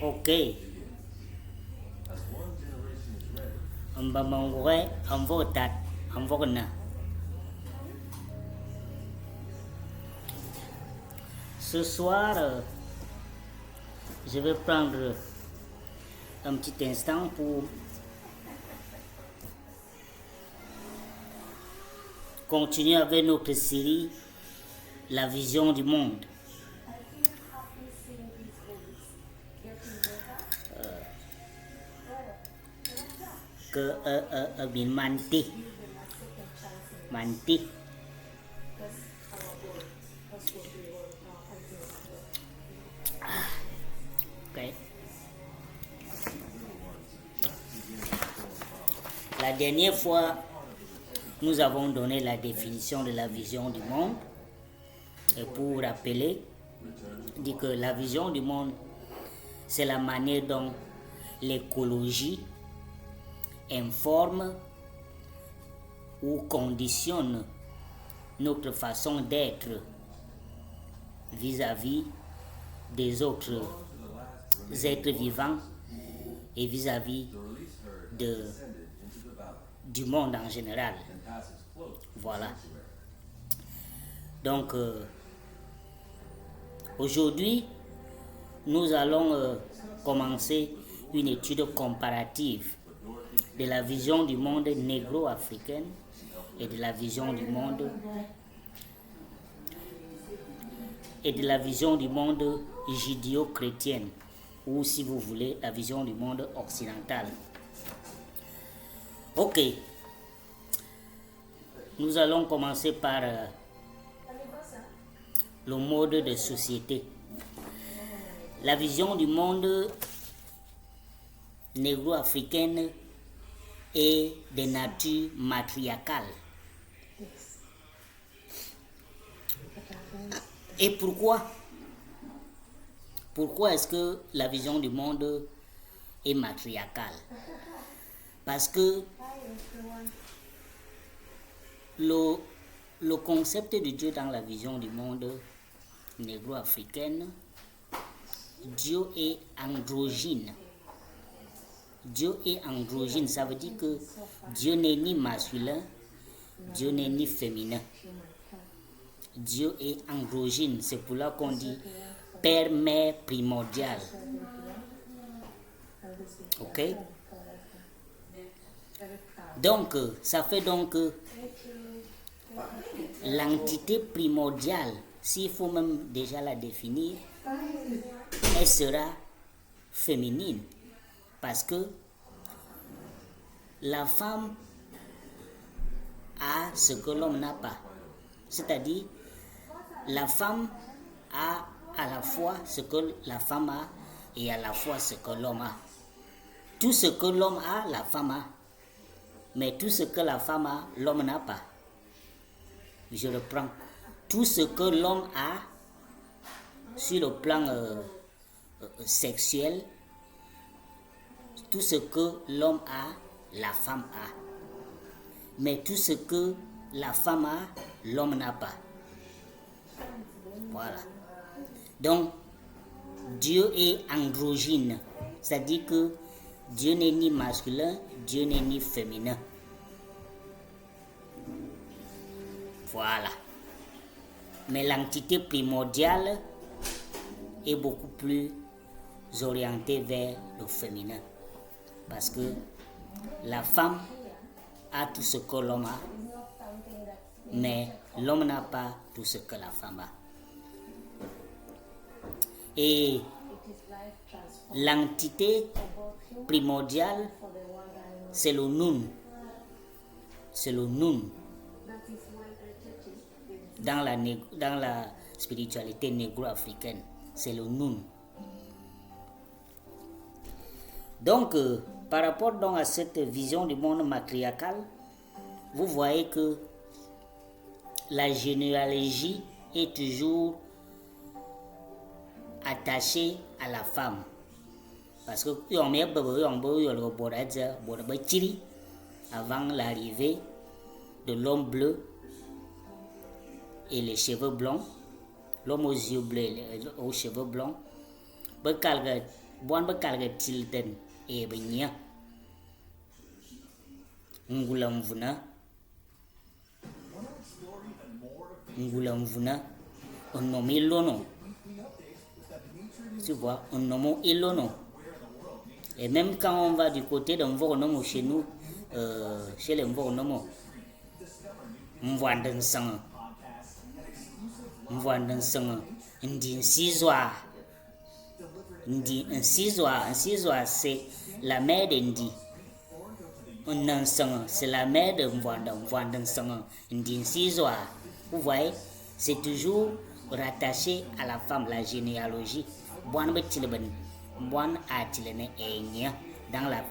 Ok. On va ce soir, je vais prendre un petit instant pour continuer avec notre série La vision du monde. Que bin manti. Okay. La dernière fois, nous avons donné la définition de la vision du monde. Et pour rappeler, dit que la vision du monde, c'est la manière dont l'écologie informe ou conditionne notre façon d'être vis-à-vis des autres êtres vivants et vis-à-vis du monde en général. Voilà. Donc, aujourd'hui, nous allons commencer une étude comparative de la vision du monde négro-africaine et de la vision du monde judéo-chrétienne, ou si vous voulez, la vision du monde occidental. Ok. Nous allons commencer par le mode de société. La vision du monde négro-africaine est de nature matriarcale. Et pourquoi? Pourquoi est-ce que la vision du monde est matriarcale? Parce que le concept de Dieu dans la vision du monde négro-africaine, Dieu est androgyne. Dieu est androgyne, ça veut dire que Dieu n'est ni masculin, Dieu n'est ni féminin. Dieu est androgyne, c'est pour là qu'on dit père-mère primordial. Ok? Donc, ça fait donc l'entité primordiale, s'il faut même déjà la définir, elle sera féminine. Parce que la femme a ce que l'homme n'a pas. C'est-à-dire, la femme a à la fois ce que la femme a et à la fois ce que l'homme a. Tout ce que l'homme a, la femme a. Mais tout ce que la femme a, l'homme n'a pas. Je reprends. Tout ce que l'homme a sur le plan sexuel, tout ce que l'homme a, la femme a. Mais tout ce que la femme a, l'homme n'a pas. Voilà. Donc, Dieu est androgyne. C'est-à-dire que Dieu n'est ni masculin, Dieu n'est ni féminin. Voilà. Mais l'entité primordiale est beaucoup plus orientée vers le féminin. Parce que la femme a tout ce que l'homme a, mais l'homme n'a pas tout ce que la femme a. Et l'entité primordiale, c'est le Nun. C'est le Nun. Dans la spiritualité négro-africaine, c'est le Nun. Donc, par rapport donc à cette vision du monde matriarcal, vous voyez que la généalogie est toujours attachée à la femme. Parce que avant l'arrivée de l'homme bleu et les cheveux blonds, l'homme aux yeux bleus, aux cheveux blonds, bekalga tilden et benya, ngulamvuna, on nomme Ilono. Tu vois, on nomme Ilono. Et même quand on va du côté de Mvoronomo chez nous, chez les Mvoronomo, Mvwandansang, Ndi Nsizwa, c'est la mère d'Indi. Nansang, c'est la mère de Mvwandansang, Ndi Nsizwa. Vous voyez, c'est toujours rattaché à la femme, la généalogie. Dans la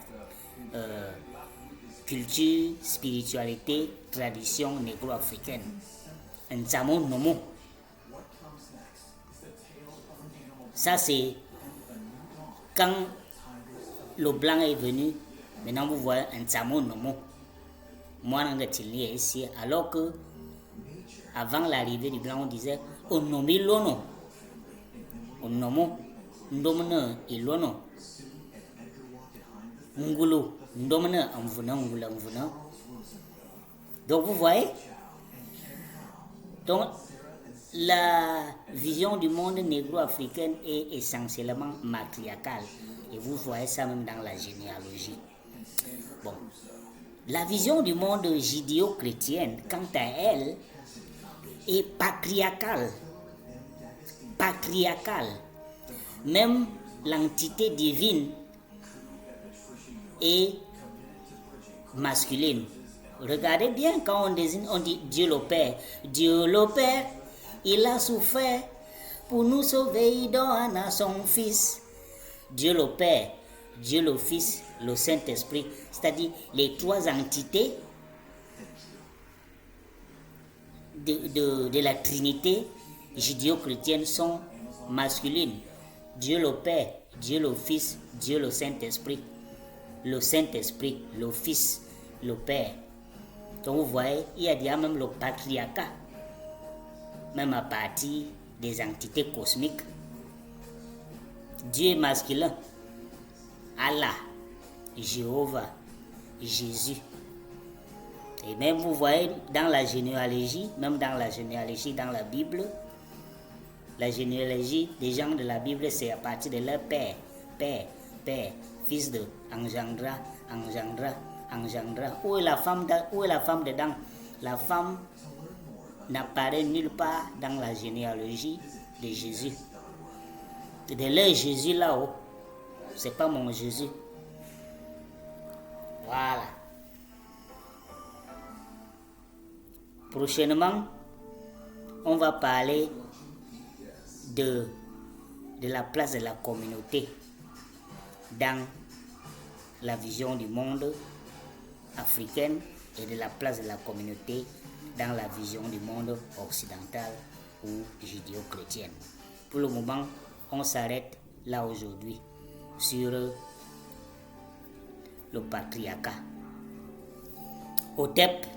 culture, spiritualité, tradition négro-africaine. Ça, c'est quand le blanc est venu. Maintenant, vous voyez un Tsamo Nomo. Moi, ici, alors que avant l'arrivée du blanc, on disait on nomme Ilono. On nomme Ndomene Ilono. Ngulu, Ndomene Amvuna, Ngula Amvuna. Donc, vous voyez? Donc, la vision du monde négro-africaine est essentiellement matriarcale. Et vous voyez ça même dans la généalogie. Bon. La vision du monde judéo-chrétienne, quant à elle, est patriarcale. Même l'entité divine est masculine. Regardez bien quand on dit Dieu le Père. Dieu le Père, il a souffert pour nous sauver, il donne à son Fils. Dieu le Père, Dieu le Fils, le Saint-Esprit, c'est-à-dire les trois entités de la Trinité judéo-chrétienne sont masculines. Dieu le Père, Dieu le Fils, Dieu le Saint-Esprit. Le Saint-Esprit, le Fils, le Père. Donc vous voyez, il y a déjà même le patriarcat, même à partir des entités cosmiques. Dieu est masculin. Allah, Jéhovah, Jésus. Et même vous voyez dans la généalogie, dans la Bible, la généalogie des gens de la Bible, c'est à partir de leur père, fils de, engendra. Où est la femme dedans? La femme n'apparaît nulle part dans la généalogie de Jésus. De leur Jésus là-haut, c'est pas mon Jésus. Voilà. Prochainement, on va parler de la place de la communauté dans la vision du monde africaine et de la place de la communauté dans la vision du monde occidental ou judéo-chrétienne. Pour le moment, on s'arrête là aujourd'hui sur le patriarcat. Hotep